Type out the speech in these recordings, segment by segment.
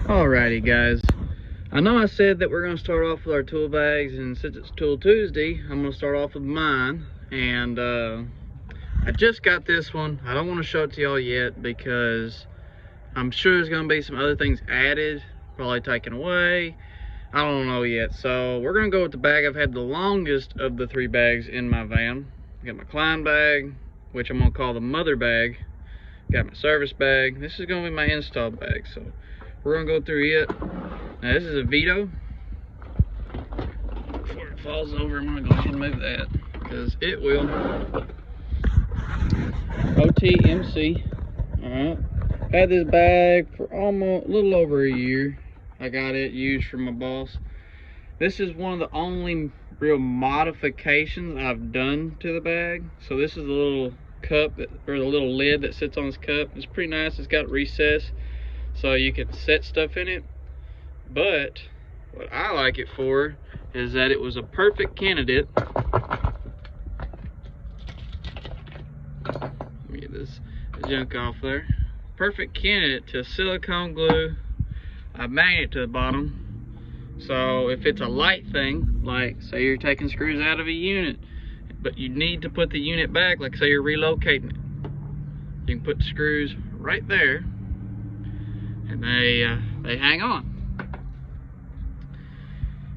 Alrighty guys, I know I said that we're going to start off with our tool bags, and since it's Tool Tuesday, I'm going to start off with mine. And I just got this one. I don't want to show it to y'all yet because I'm sure there's going to be some other things added, probably taken away. I don't know yet. So we're going to go with the bag I've had the longest of the 3 bags in my van. I got my Klein bag, which I'm going to call the mother bag. Got my service bag. This is going to be my install bag. So we're going to go through it. Now this is a Vito. Before it falls over, I'm going to go ahead and move that because it will. 0T-MC. Alright. Had this bag for almost a little over a year. I got it used for my boss. This is one of the only real modifications I've done to the bag. So this is the little cup or the little lid that sits on this cup. It's pretty nice. It's got recess so you can set stuff in it. But what I like it for is that it was a perfect candidate. Let me get this junk off there. Perfect candidate to silicone glue a magnet to the bottom. So if it's a light thing, like say you're taking screws out of a unit, but you need to put the unit back, like say you're relocating it, you can put the screws right there and they hang on.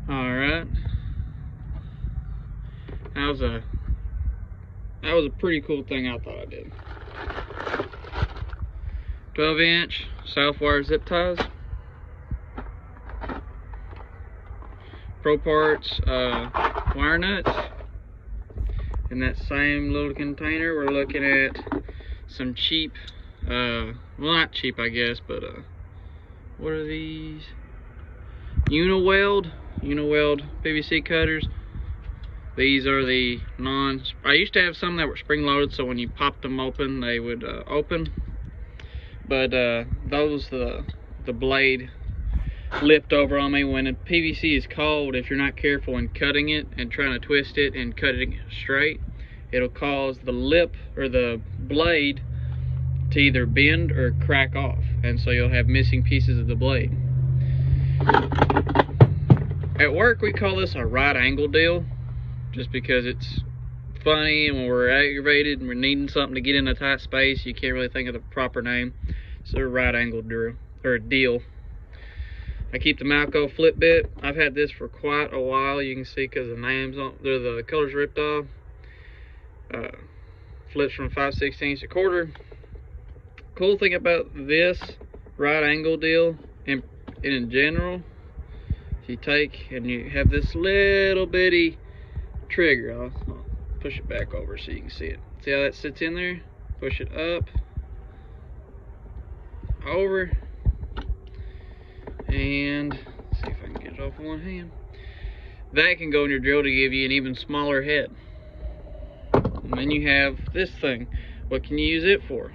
All right, that was a pretty cool thing I thought I did. 12-inch south wire zip ties, Pro Parts wire nuts. In that same little container, we're looking at some cheap, well, not cheap I guess, but what are these? Uniweld PVC cutters. These are the I used to have some that were spring loaded, so when you popped them open they would open, but those the blade lipped over on me. When a PVC is cold, if you're not careful in cutting it and trying to twist it and cutting it straight, it'll cause the lip or the blade to either bend or crack off, and so you'll have missing pieces of the blade. At work we call this a right angle deal, just because it's funny, and when we're aggravated and we're needing something to get in a tight space, you can't really think of the proper name. So a right angle drill or deal. I keep the Malco flip bit. I've had this for quite a while. You can see because the names on there, the colors ripped off. Flips from 5/16 to quarter. Cool thing about this right angle deal and in general, you take and you have this little bitty trigger. I'll push it back over so you can see it. See how that sits in there? Push it up, over, and see if I can get it off with one hand. That can go in your drill to give you an even smaller head. And then you have this thing. What can you use it for?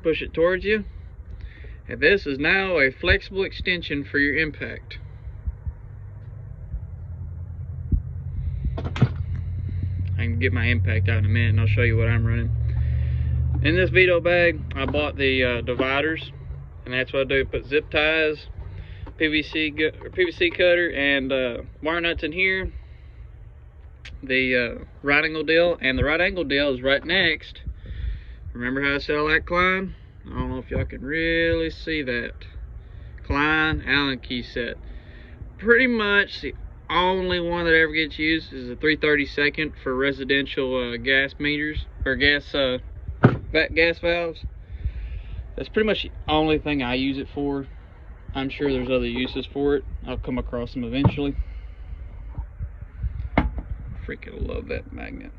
Push it towards you, and this is now a flexible extension for your impact. I can get my impact out in a minute and I'll show you what I'm running. In this Vito bag, I bought the dividers, and that's what I do. Put zip ties, PVC cutter, and wire nuts in here. The right angle deal, and the right angle deal is right next. Remember how I said I like Klein? I don't know if y'all can really see that. Klein Allen key set. Pretty much the only one that ever gets used is a 3/32 for residential gas meters or gas valves. That's pretty much the only thing I use it for. I'm sure there's other uses for it. I'll come across them eventually. Freaking love that magnet.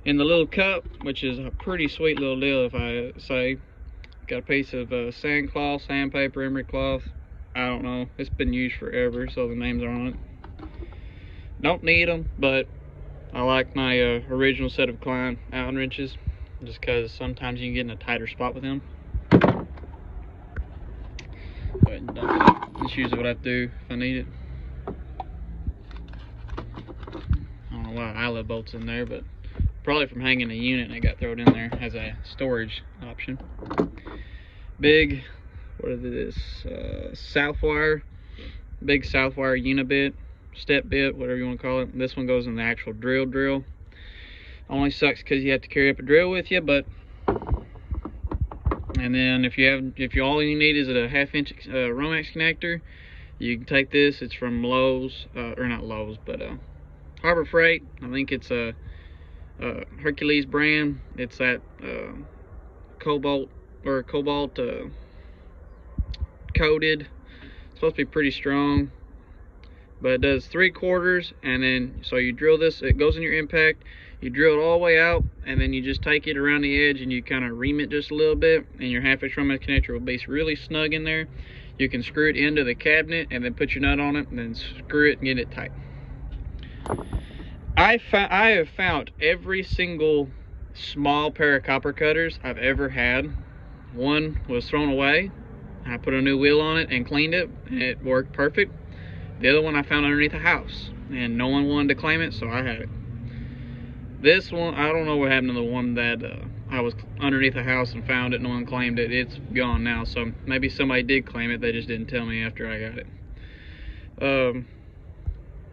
In the little cup, which is a pretty sweet little deal if I say, got a piece of sandcloth, sandpaper, emery cloth. I don't know. It's been used forever, so the names are on it. Don't need them, but I like my original set of Klein Allen wrenches, just because sometimes you can get in a tighter spot with them. But that's usually what I do if I need it. I don't know why eyelet bolts in there, but probably from hanging a unit and it got thrown in there as a storage option. Big what is this? South wire, big south wire unibit, step bit, whatever you want to call it. This one goes in the actual drill. Only sucks because you have to carry up a drill with you, but. And then if you all you need is a 1/2 inch Romex connector, you can take this. It's from Lowe's, or not Lowe's, but Harbor Freight. I think it's a Hercules brand. It's that cobalt coated. It's supposed to be pretty strong, but it does 3/4, and then so you drill this. It goes in your impact. You drill it all the way out, and then you just take it around the edge and you kind of ream it just a little bit, and your 1/2 inch Romex connector will be really snug in there. You can screw it into the cabinet and then put your nut on it and then screw it and get it tight. I have found every single small pair of copper cutters I've ever had. One was thrown away. I put a new wheel on it and cleaned it, and it worked perfect. The other one I found underneath a house, and no one wanted to claim it, so I had it. This one, I don't know what happened to the one that I was underneath a house and found it. No one claimed it. It's gone now, so maybe somebody did claim it. They just didn't tell me after I got it.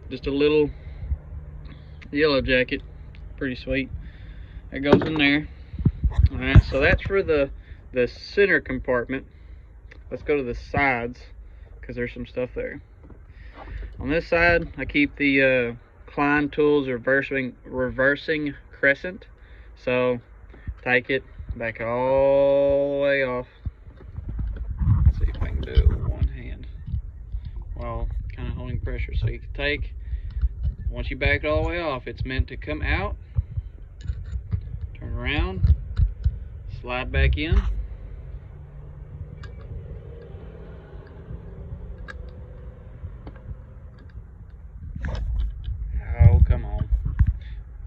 Just a little yellow jacket, pretty sweet. It goes in there. All right, so that's for the center compartment. Let's go to the sides because there's some stuff there. On this side, I keep the Klein Tools reversing crescent. So take it, back all the way off. Let's see if I can do it with one hand while kind of holding pressure. So you can take, once you back it all the way off, it's meant to come out, turn around, slide back in.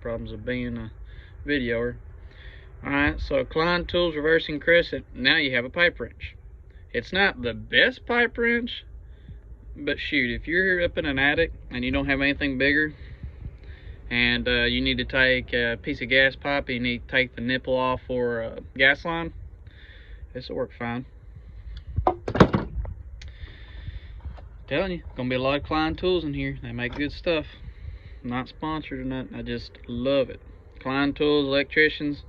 Problems of being a videoer. Alright, so Klein Tools reversing crescent. Now you have a pipe wrench. It's not the best pipe wrench, but shoot, if you're up in an attic and you don't have anything bigger, and you need to take a piece of gas pipe, and you need to take the nipple off for a gas line, this will work fine. Telling you, gonna be a lot of Klein Tools in here. They make good stuff. Not sponsored or nothing, I just love it. Klein Tools, electrician's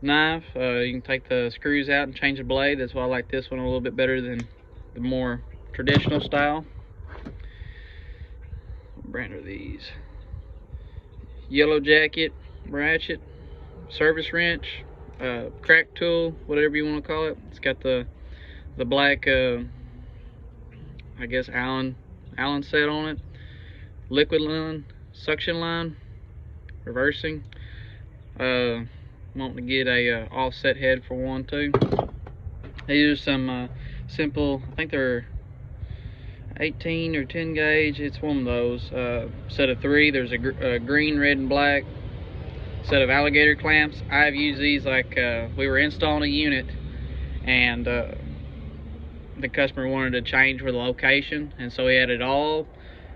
knife. You can take the screws out and change the blade. That's why I like this one a little bit better than the more traditional style. What brand are these? Yellow jacket, ratchet, service wrench, crack tool, whatever you want to call it. It's got the black, I guess Allen set on it. Liquid line, suction line, reversing. Wanting to get a offset head for one too. These are some simple, I think they're 18 or 10 gauge. It's one of those. Set of 3. There's a green, red, and black set of alligator clamps. I've used these like we were installing a unit, and the customer wanted to change for the location, and so he had it all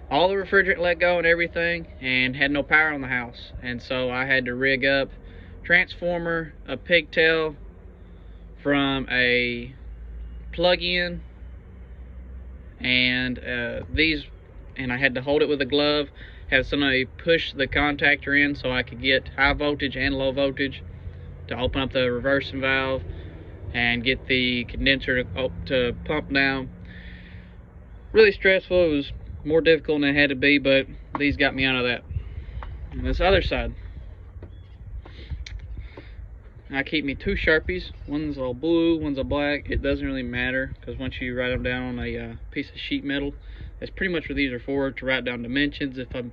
the refrigerant let go and everything, and had no power on the house. And so I had to rig up transformer, a pigtail from a plug-in, and these, and I had to hold it with a glove, have somebody push the contactor in so I could get high voltage and low voltage to open up the reversing valve and get the condenser to pump down. Really stressful. It was more difficult than it had to be, but these got me out of that. And this other side, I keep me 2 Sharpies. One's all blue, one's all black. It doesn't really matter, because once you write them down on a piece of sheet metal, that's pretty much what these are for, to write down dimensions. If I'm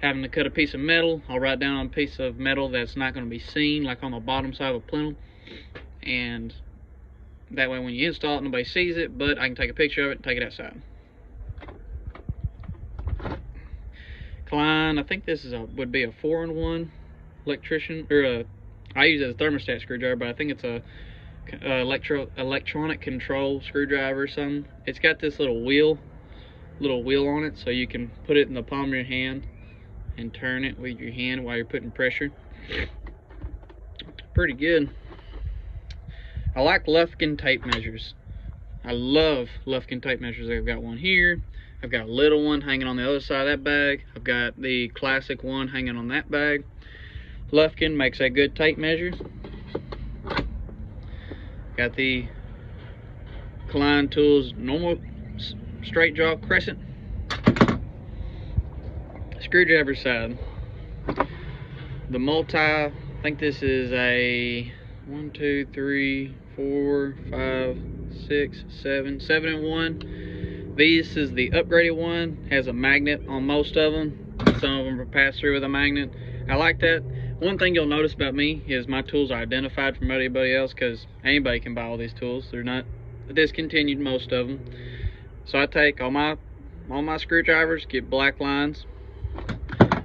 having to cut a piece of metal, I'll write down on a piece of metal that's not going to be seen, like on the bottom side of a plinth, and that way when you install it, nobody sees it, but I can take a picture of it and take it outside. Klein, I think this is would be a 4-in-1 electrician, or I use it as a thermostat screwdriver, but I think it's a electronic control screwdriver or something. It's got this little wheel on it, so you can put it in the palm of your hand and turn it with your hand while you're putting pressure. Pretty good. I like Lufkin tape measures. I love Lufkin tape measures. I've got one here. I've got a little one hanging on the other side of that bag. I've got the classic one hanging on that bag. Lufkin makes a good tape measure. Got the Klein Tools normal straight jaw crescent screwdriver side. The multi, I think this is a 1, 2, 3, 4, 5, 6, 7 in 1. This is the upgraded one. Has a magnet on most of them. Some of them are pass through with a magnet. I like that. One thing you'll notice about me is my tools are identified from anybody else, because anybody can buy all these tools. They're not discontinued, most of them. So I take all my screwdrivers, get black lines.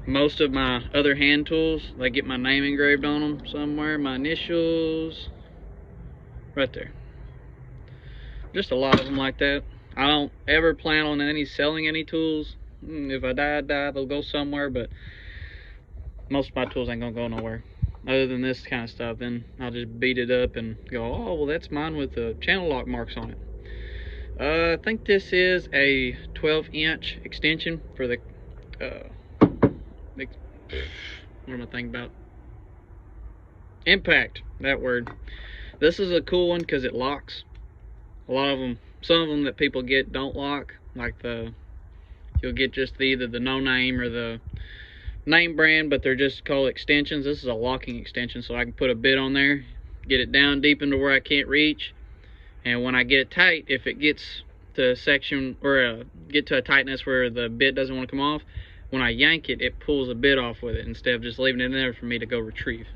Most of my other hand tools, they get my name engraved on them somewhere, my initials, right there. Just a lot of them like that. I don't ever plan on selling any tools. If I die, they'll go somewhere, but most of my tools ain't gonna go nowhere. Other than this kind of stuff, then I'll just beat it up and go, oh, well, that's mine with the channel lock marks on it. I think this is a 12-inch extension for the, what am I thinking about? Impact, that word. This is a cool one because it locks. A lot of them, some of them that people get don't lock. Like you'll get just either the no name or the name brand, but they're just called extensions. This is a locking extension, so I can put a bit on there, get it down deep into where I can't reach, and when I get it tight, if it gets to a section or get to a tightness where the bit doesn't want to come off, when I yank it, it pulls a bit off with it instead of just leaving it in there for me to go retrieve.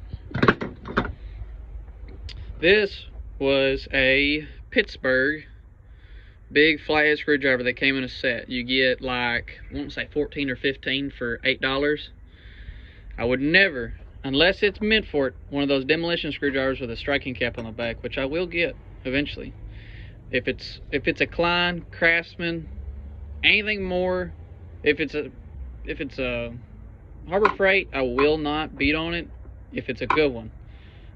This was a Pittsburgh big flathead screwdriver that came in a set. You get like, I want to say 14 or 15 for $8. I would never, unless it's meant for it, one of those demolition screwdrivers with a striking cap on the back, which I will get eventually. If it's a Klein, Craftsman, anything more, if it's a Harbor Freight, I will not beat on it if it's a good one.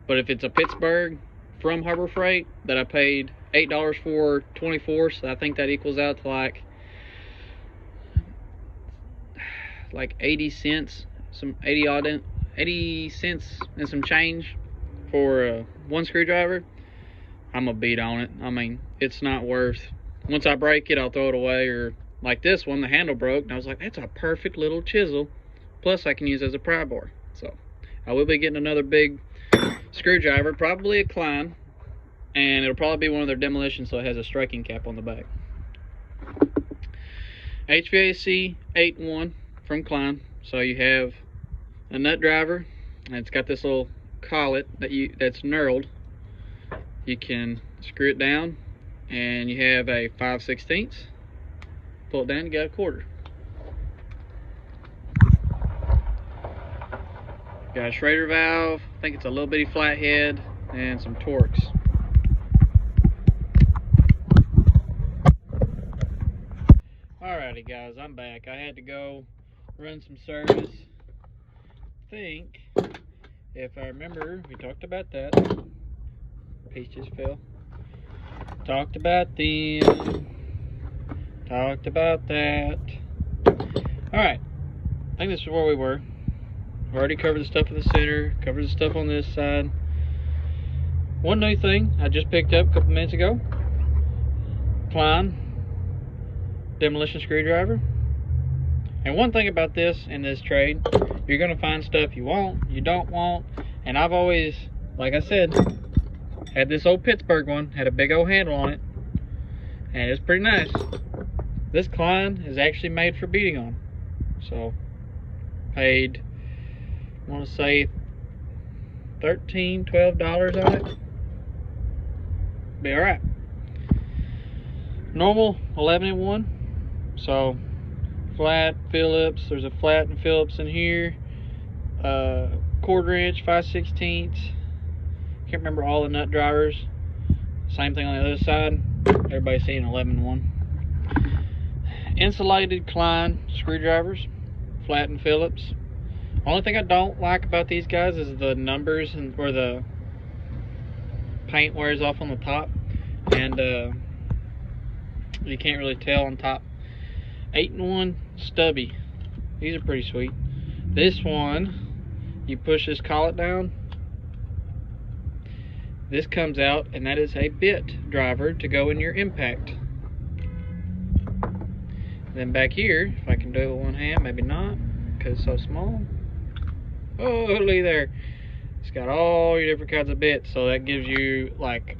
But if it's a Pittsburgh from Harbor Freight that I paid $8 for 24, so I think that equals out to like 80 cents, some 80 cents and some change for one screwdriver. I'm gonna beat on it. I mean, it's not worth. Once I break it, I'll throw it away. Or like this one, the handle broke, and I was like, that's a perfect little chisel. Plus, I can use it as a pry bar. So, I will be getting another big screwdriver, probably a Klein, and it'll probably be one of their demolitions, so it has a striking cap on the back. HVAC 8-in-1 from Klein. So you have a nut driver, and it's got this little collet that's knurled. You can screw it down, and you have a 5/16. Pull it down, you got a quarter. Got a Schrader valve. I think it's a little bitty flathead, and some Torx. Alrighty guys, I'm back. I had to go run some service. I think, if I remember, we talked about that. Piece just fell. Talked about them. Talked about that. Alright, I think this is where we were. I've already covered the stuff in the center, covered the stuff on this side. One new thing I just picked up a couple minutes ago. Klein demolition screwdriver. And one thing about this in this trade, you're going to find stuff you want, you don't want. And I've always, like I said, had this old Pittsburgh one, had a big old handle on it, and it's pretty nice. This Klein is actually made for beating on. So, paid, I want to say $13, $12 on it. Be alright. Normal 11-in-1. So, flat, Phillips, there's a flat and Phillips in here. 1/4 inch, 5/16. Can't remember all the nut drivers. Same thing on the other side. Everybody's seeing 11-in-1. Insulated Klein screwdrivers, flat and Phillips. Only thing I don't like about these guys is the numbers and where the paint wears off on the top. And You can't really tell on top. 8-in-1 stubby. These are pretty sweet. This one, you push this collet down, this comes out, and that is a bit driver to go in your impact. Then back here, if I can do it with one hand, maybe not, because it's so small. Oh, look there. It's got all your different kinds of bits, so that gives you like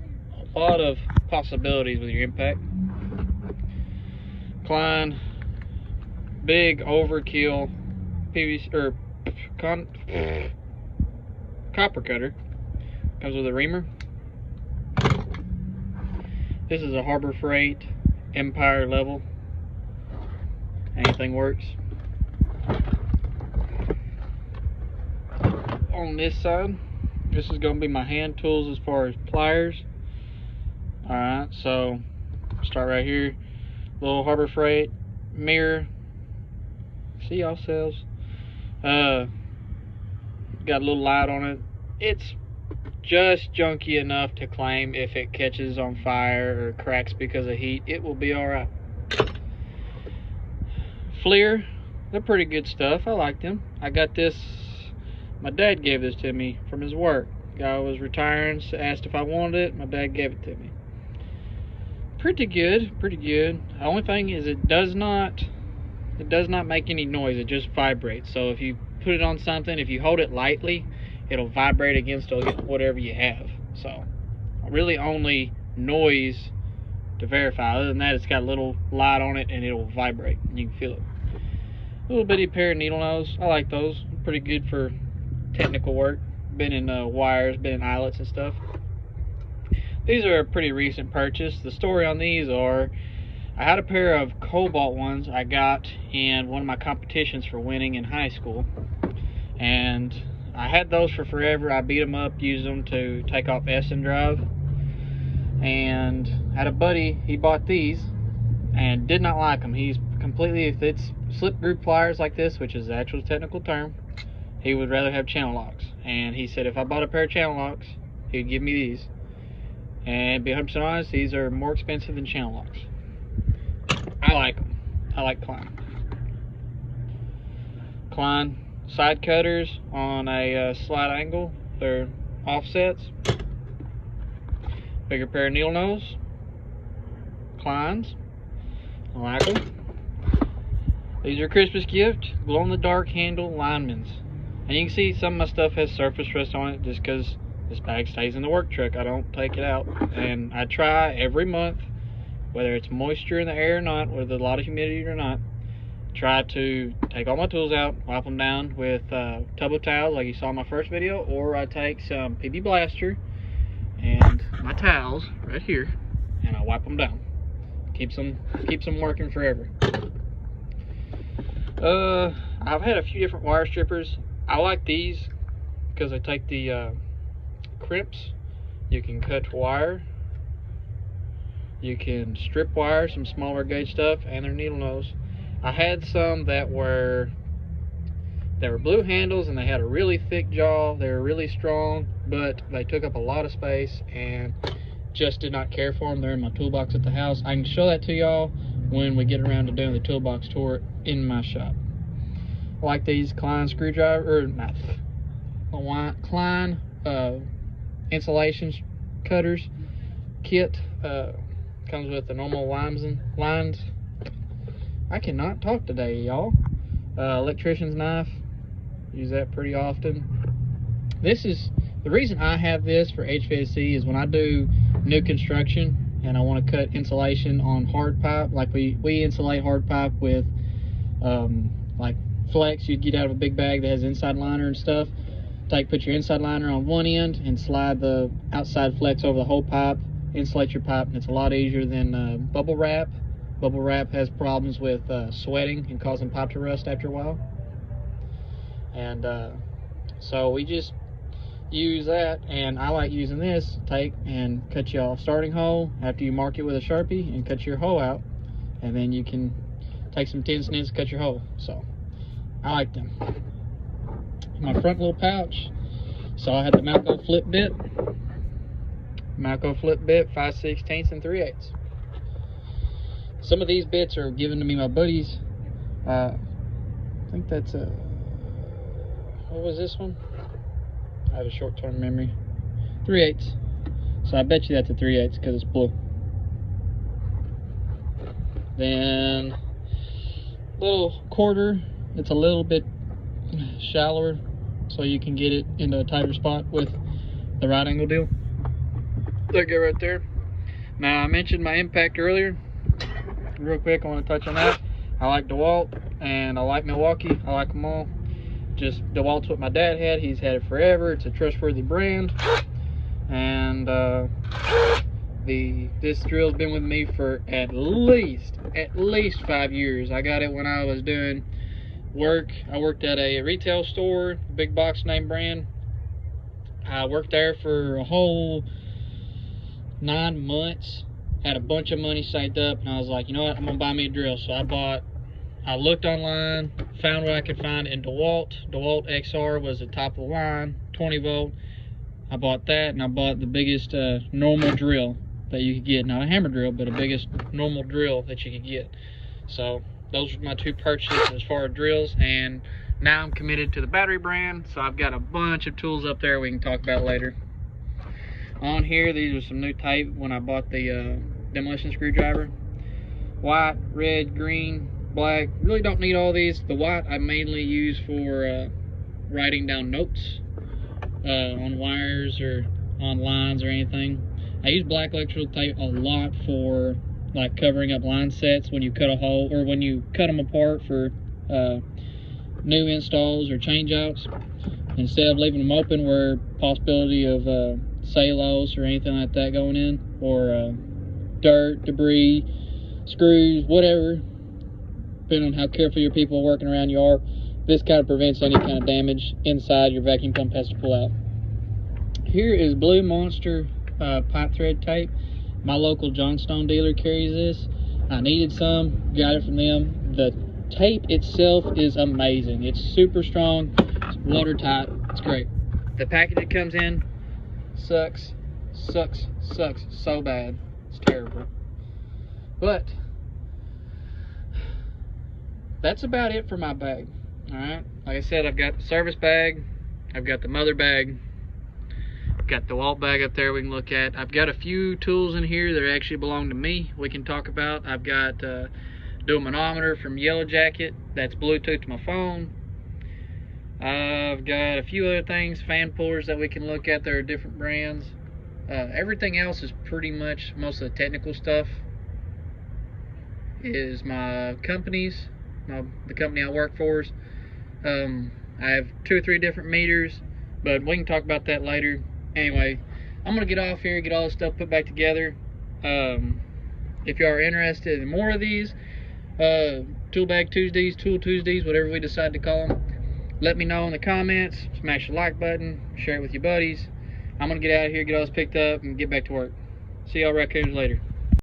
a lot of possibilities with your impact. Klein, big overkill PVC or copper cutter. Comes with a reamer. This is a Harbor Freight Empire level. Anything works. On this side, this is going to be my hand tools as far as pliers. Alright, so start right here. Little Harbor Freight mirror. See y'all selves. Got a little light on it. It's just junky enough to claim if it catches on fire or cracks because of heat, it will be alright. FLIR, they're pretty good stuff. I like them. I got this, my dad gave this to me from his work. Guy was retiring, so asked if I wanted it. My dad gave it to me. Pretty good, pretty good. The only thing is it does not make any noise. It just vibrates. So if you put it on something, if you hold it lightly, it'll vibrate against whatever you have. So really only noise to verify. Other than that, it's got a little light on it and it'll vibrate and you can feel it. A little bitty pair of needle nose. I like those. Pretty good for technical work. Been in wires, been in eyelets and stuff. These are a pretty recent purchase. The story on these are, I had a pair of cobalt ones I got in one of my competitions for winning in high school, and I had those for forever. I beat them up, used them to take off S and drive, and I had a buddy, he bought these and did not like them. He's completely, if it's slip groove pliers like this, which is the actual technical term, he would rather have channel locks. And he said if I bought a pair of channel locks, he would give me these. And to be 100% honest, these are more expensive than channel locks. I like them. I like Klein. Klein side cutters on a slight angle. They're offsets. Bigger pair of needle nose. Kleins. I like them. These are a Christmas gift. Glow in the dark handle linemen's. And you can see some of my stuff has surface rust on it just because this bag stays in the work truck. I don't take it out. And I try every month, whether it's moisture in the air or not, whether there's a lot of humidity or not, try to take all my tools out, wipe them down with a tub of towels like you saw in my first video, or I take some PB Blaster and my towels right here and I wipe them down. Keeps them working forever. I've had a few different wire strippers. I like these because they take the crimps. You can cut wire, you can strip wire, some smaller gauge stuff, and they're needle nose. I had some that were blue handles and they had a really thick jaw. They were really strong, but they took up a lot of space and just did not care for them. They're in my toolbox at the house. I can show that to y'all when we get around to doing the toolbox tour in my shop. I like these Klein screwdriver, or not Klein insulation cutters kit. Comes with the normal lines. I cannot talk today, y'all. Electrician's knife. Use that pretty often. This is the reason I have this for HVAC is when I do new construction and I want to cut insulation on hard pipe. Like we insulate hard pipe with like flex you'd get out of a big bag that has inside liner and stuff. Put your inside liner on one end and slide the outside flex over the whole pipe, insulate your pipe, and it's a lot easier than bubble wrap. Bubble wrap has problems with sweating and causing pipe to rust after a while. And so we just use that, and I like using this. Take and cut your starting hole after you mark it with a Sharpie and cut your hole out, and then you can take some tin snips, cut your hole. So I like them. My front little pouch, so I had the Malco flip bit. Malco flip bit, 5/16 and 3/8. Some of these bits are given to me by buddies. I think that's a, what was this one? I have a short-term memory. 3/8. So I bet you that's a 3/8 because it's blue. Then little quarter, it's a little bit shallower, so you can get it into a tighter spot with the right angle deal. There you go, right there. Now I mentioned my impact earlier. Real quick, I want to touch on that. I like DeWalt and I like Milwaukee. I like them all. Just DeWalt's what my dad had. He's had it forever. It's a trustworthy brand. And this drill's been with me for at least 5 years. I got it when I was doing work. I worked at a retail store, big box name brand. I worked there for a whole 9 months. Had a bunch of money saved up, and I was like, you know what, I'm gonna buy me a drill. So I looked online, found what I could find in DeWalt. DeWalt XR was the top of the line, 20 volt. I bought that, and I bought the biggest normal drill that you could get. Not a hammer drill, but the biggest normal drill that you could get. So those were my 2 purchases as far as drills, and now I'm committed to the battery brand, so I've got a bunch of tools up there we can talk about later. On here, these are some new tape when I bought the demolition screwdriver. White, red, green, black. Really don't need all these. The white I mainly use for writing down notes on wires or on lines or anything. I use black electrical tape a lot for like covering up line sets when you cut a hole, or when you cut them apart for new installs or change outs. Instead of leaving them open where possibility of cellulose or anything like that going in, or dirt, debris, screws, whatever, depending on how careful your people working around you are, this kind of prevents any kind of damage inside your vacuum pump has to pull out. Here is Blue Monster pipe thread tape. My local Johnstone dealer carries this. I needed some, got it from them. The tape itself is amazing. It's super strong, it's watertight, it's great. The package it comes in sucks so bad. It's terrible. But that's about it for my bag. Alright, like I said, I've got the service bag, I've got the mother bag, got the DeWalt bag up there we can look at. I've got a few tools in here that actually belong to me we can talk about. I've got dual manometer from Yellow Jacket that's Bluetooth to my phone. I've got a few other things, fan pullers that we can look at. There are different brands. Everything else is pretty much, most of the technical stuff is my company's, the company I work for. I have 2 or 3 different meters, but we can talk about that later. Anyway, I'm gonna get off here, get all this stuff put back together. If you are interested in more of these Tool Bag Tuesdays, Tool Tuesdays, whatever we decide to call them, let me know in the comments. Smash the like button, share it with your buddies. I'm gonna get out of here, get all this picked up, and get back to work. See y'all raccoons later.